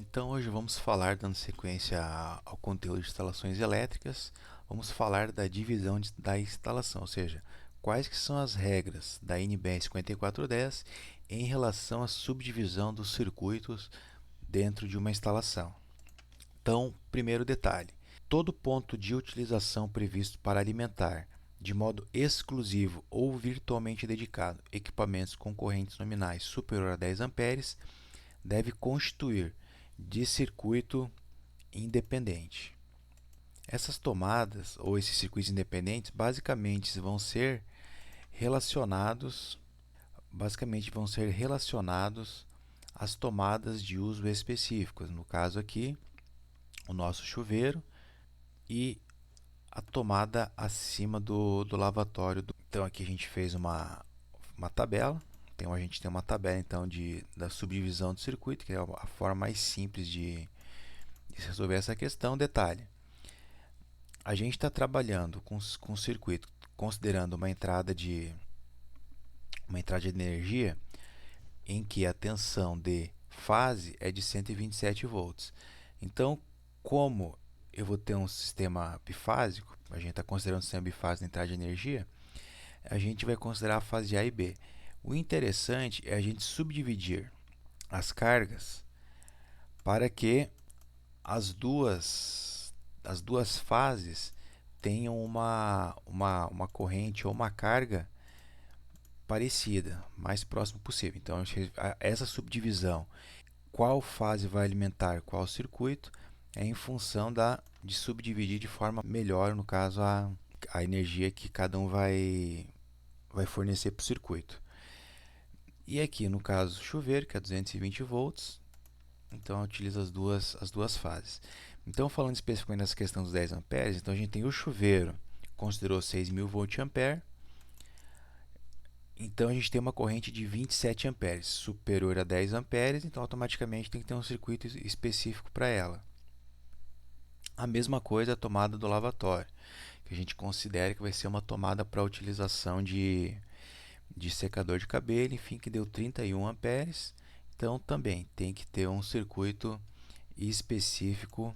Então hoje vamos falar, dando sequência ao conteúdo de instalações elétricas, vamos falar da divisão da instalação, ou seja, quais que são as regras da NBR 5410 em relação à subdivisão dos circuitos dentro de uma instalação. Então, primeiro detalhe, todo ponto de utilização previsto para alimentar, de modo exclusivo ou virtualmente dedicado, equipamentos com correntes nominais superior a 10 amperes, deve constituir de circuito independente. Essas tomadas ou esses circuitos independentes basicamente vão ser relacionados às tomadas de uso específicos. No caso aqui, o nosso chuveiro e a tomada acima do lavatório. Então aqui a gente fez uma tabela. Então a gente tem uma tabela então da subdivisão do circuito, que é a forma mais simples de resolver essa questão. Detalhe, a gente está trabalhando com circuito considerando uma entrada de energia em que a tensão de fase é de 127 volts. Então, como eu vou ter um sistema bifásico, a gente está considerando um sistema bifásico na entrada de energia, a gente vai considerar a fase A e B. O interessante é a gente subdividir as cargas para que as duas fases tenham uma corrente ou uma carga parecida, mais próximo possível. Então, essa subdivisão, qual fase vai alimentar qual circuito, é em função de subdividir de forma melhor, no caso, a energia que cada um vai fornecer para o circuito. E aqui, no caso, chuveiro, que é 220 volts, então utiliza as duas fases. Então, falando especificamente nessa questão dos 10 amperes, então a gente tem o chuveiro, considerou 6.000 volt-ampere, então a gente tem uma corrente de 27 amperes, superior a 10 amperes, então automaticamente tem que ter um circuito específico para ela. A mesma coisa a tomada do lavatório, que a gente considera que vai ser uma tomada para utilização de secador de cabelo, enfim, que deu 31 amperes, então também tem que ter um circuito específico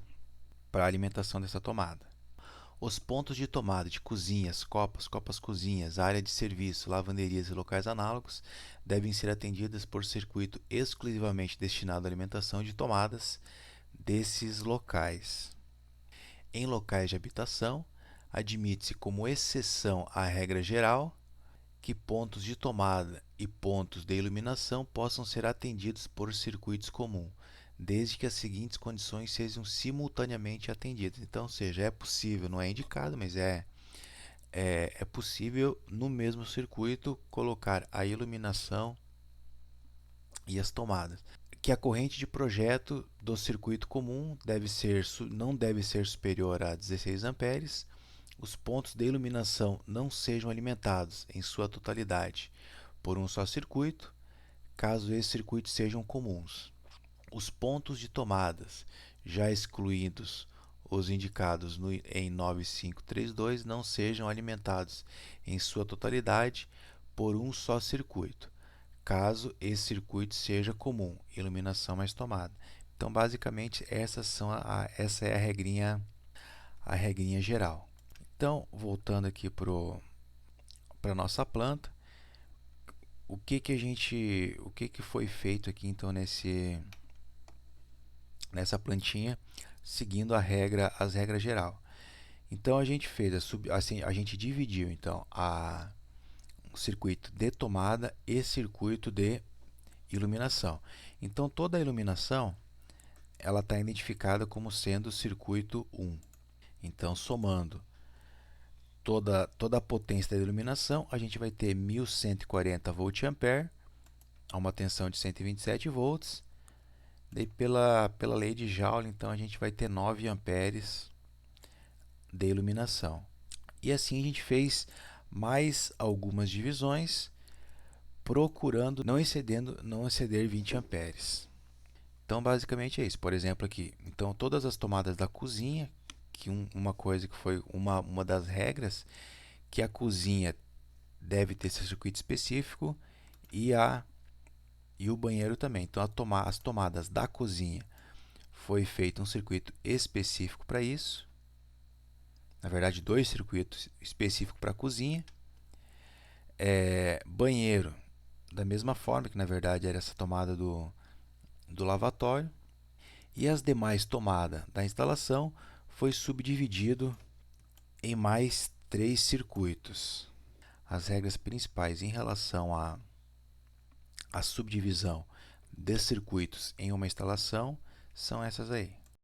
para a alimentação dessa tomada. Os pontos de tomada de cozinhas, copas-cozinhas, área de serviço, lavanderias e locais análogos devem ser atendidas por circuito exclusivamente destinado à alimentação de tomadas desses locais. Em locais de habitação, admite-se como exceção à regra geral que pontos de tomada e pontos de iluminação possam ser atendidos por circuitos comuns, desde que as seguintes condições sejam simultaneamente atendidas. Então, seja, é possível, não é indicado, mas é possível no mesmo circuito colocar a iluminação e as tomadas. Que a corrente de projeto do circuito comum não deve ser superior a 16 amperes, os pontos de iluminação não sejam alimentados em sua totalidade por um só circuito, caso esses circuitos sejam comuns. Os pontos de tomadas, já excluídos os indicados em 9532, não sejam alimentados em sua totalidade por um só circuito, caso esse circuito seja comum, iluminação mais tomada. Então, basicamente, essa é a regrinha geral. Então, voltando aqui para a nossa planta, o que foi feito aqui então nessa plantinha, seguindo as regras geral. Então a gente fez a gente dividiu então o circuito de tomada e circuito de iluminação. Então toda a iluminação ela está identificada como sendo o circuito 1. Então somando toda a potência da iluminação, a gente vai ter 1140 volt-ampere a uma tensão de 127 volts. Daí pela lei de Joule, então a gente vai ter 9 amperes de iluminação. E assim a gente fez mais algumas divisões, procurando não exceder 20 amperes. Então basicamente é isso. Por exemplo aqui, então todas as tomadas da cozinha, que uma coisa que foi uma das regras, que a cozinha deve ter seu circuito específico e o banheiro também. Então as tomadas da cozinha foi feito um circuito específico para isso. Na verdade, dois circuitos específicos para a cozinha. Banheiro, da mesma forma, que na verdade era essa tomada do lavatório. E as demais tomadas da instalação foi subdividido em mais 3 circuitos. As regras principais em relação à subdivisão de circuitos em uma instalação são essas aí.